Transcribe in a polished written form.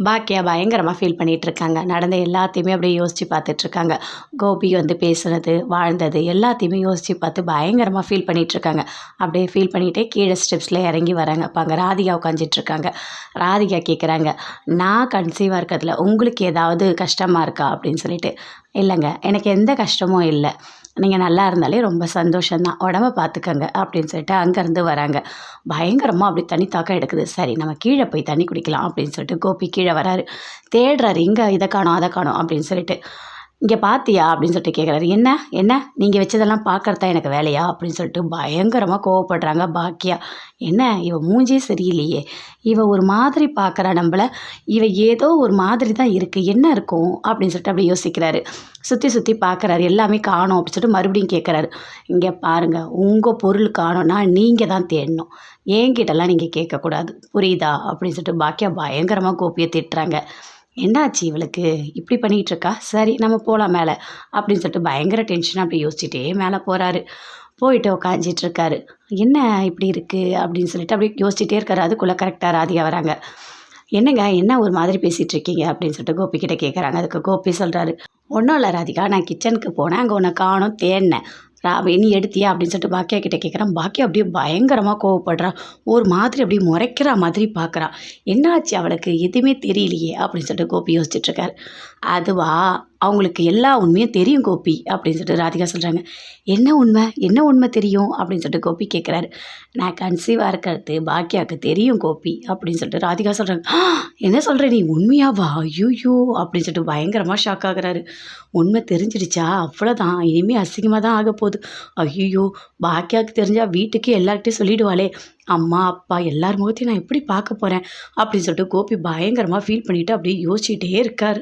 பாக்கியா பயங்கரமாக ஃபீல் பண்ணிகிட்ருக்காங்க. நடந்த எல்லாத்தையுமே அப்படியே யோசித்து பார்த்துட்ருக்காங்க. கோபி வந்து பேசுனது, வாழ்ந்தது எல்லாத்தையுமே யோசித்து பார்த்து பயங்கரமாக ஃபீல் பண்ணிகிட்ருக்காங்க. அப்படியே ஃபீல் பண்ணிகிட்டே கீழே ஸ்டெப்ஸில் இறங்கி வராங்க. அப்போ அங்கே ராதிகா உட்காந்துட்ருக்காங்க. ராதிகா கேட்குறாங்க, நான் கன்சீவாக இருக்கிறதுல உங்களுக்கு ஏதாவது கஷ்டமாக இருக்கா அப்படின்னு சொல்லிட்டு. இல்லைங்க, எனக்கு எந்த கஷ்டமும் இல்லை, நீங்கள் நல்லா இருந்தாலே ரொம்ப சந்தோஷம்தான், உடம்ப பார்த்துக்கங்க அப்படின்னு சொல்லிட்டு அங்கேருந்து வராங்க. பயங்கரமாக அப்படி தண்ணி தாக்கம் எடுக்குது. சரி, நம்ம கீழே போய் தண்ணி குடிக்கலாம் அப்படின்னு சொல்லிட்டு கோபி கீழே வராரு. தேடுறாரு, இங்கே இதை காணோம் அதை காணோம் அப்படின்னு சொல்லிட்டு. இங்கே பார்த்தியா அப்படின்னு சொல்லிட்டு கேட்குறாரு. என்ன என்ன நீங்கள் வச்சதெல்லாம் பார்க்கறதா எனக்கு வேலையா அப்படின்னு சொல்லிட்டு பயங்கரமாக கோவப்படுறாங்க பாக்கியா. என்ன இவ மூஞ்சியே சரியில்லையே, இவ ஒரு மாதிரி பார்க்குறா நம்மளை, இவ ஏதோ ஒரு மாதிரி தான் இருக்குது, என்ன இருக்கும் அப்படின்னு சொல்லிட்டு அப்படி யோசிக்கிறாரு. சுற்றி சுற்றி பார்க்குறாரு, எல்லாமே காணோம் அப்படின்னு சொல்லிட்டு மறுபடியும் கேட்குறாரு. இங்கே பாருங்கள், உங்கள் பொருள் காணோன்னா நீங்கள் தான் தேடணும், என்கிட்டலாம் நீங்கள் கேட்கக்கூடாது, புரியுதா அப்படின்னு சொல்லிட்டு பாக்கியா பயங்கரமாக கோபியை திட்டுறாங்க. என்னாச்சு இவளுக்கு இப்படி பண்ணிகிட்டு இருக்கா, சரி நம்ம போகலாம் மேலே அப்படின்னு சொல்லிட்டு பயங்கர டென்ஷனாக அப்படி யோசிச்சுட்டே மேலே போகிறாரு. போயிட்டு உக்காஞ்சிட்டு இருக்காரு. என்ன இப்படி இருக்குது அப்படின்னு சொல்லிட்டு அப்படியே யோசிச்சுட்டே இருக்காரு. அதுக்குள்ளே கரெக்டாக ராதிகா வராங்க. என்னங்க என்ன ஒரு மாதிரி பேசிகிட்டு இருக்கீங்க அப்படின்னு சொல்லிட்டு கோபி கிட்டே கேட்குறாங்க. அதுக்கு கோபி சொல்கிறாரு, ஒன்றும் இல்லை ராதிகா, நான் கிச்சனுக்கு போனேன், அங்கே உன்னை காணோம், தேடினேன், நீ எடுத்தியா அப்படின்னு சொல்லிட்டு பாக்கியா கிட்டே கேட்குறான். பாக்கியா அப்படியே பயங்கரமாக கோவப்படுறான். ஒரு மாதிரி அப்படியே முறைக்கிற மாதிரி பார்க்குறான். என்னாச்சு அவளுக்கு எதுவுமே தெரியலையே அப்படின்னு சொல்லிட்டு கோபி யோசிச்சுட்ருக்காரு. அதுவா, அவங்களுக்கு எல்லா உண்மையும் தெரியும் கோபி அப்படின்னு சொல்லிட்டு ராதிகா சொல்கிறாங்க. என்ன உண்மை, என்ன உண்மை தெரியும் அப்படின்னு சொல்லிட்டு கோபி கேட்குறாரு. நான் கன்சீவாக இருக்கிறது பாக்கியாவுக்கு தெரியும் கோபி அப்படின்னு சொல்லிட்டு ராதிகா சொல்கிறாங்க. என்ன சொல்கிற நீ, உண்மையாவா, ஐயோ அப்படின்னு சொல்லிட்டு பயங்கரமாக ஷாக் ஆகுறாரு. உண்மை தெரிஞ்சிடுச்சா, அவ்வளோதான், இனிமேல் அசிங்கமாக தான் ஆக போகுது. ஐயோ, பாக்கியாவுக்கு தெரிஞ்சால் வீட்டுக்கு எல்லார்கிட்டையும் சொல்லிவிடுவாளே, அம்மா அப்பா எல்லார் முகத்தையும் நான் எப்படி பார்க்க போகிறேன் அப்படின்னு சொல்லிட்டு கோபி பயங்கரமாக ஃபீல் பண்ணிவிட்டு அப்படியே யோசிச்சுட்டே இருக்கார்.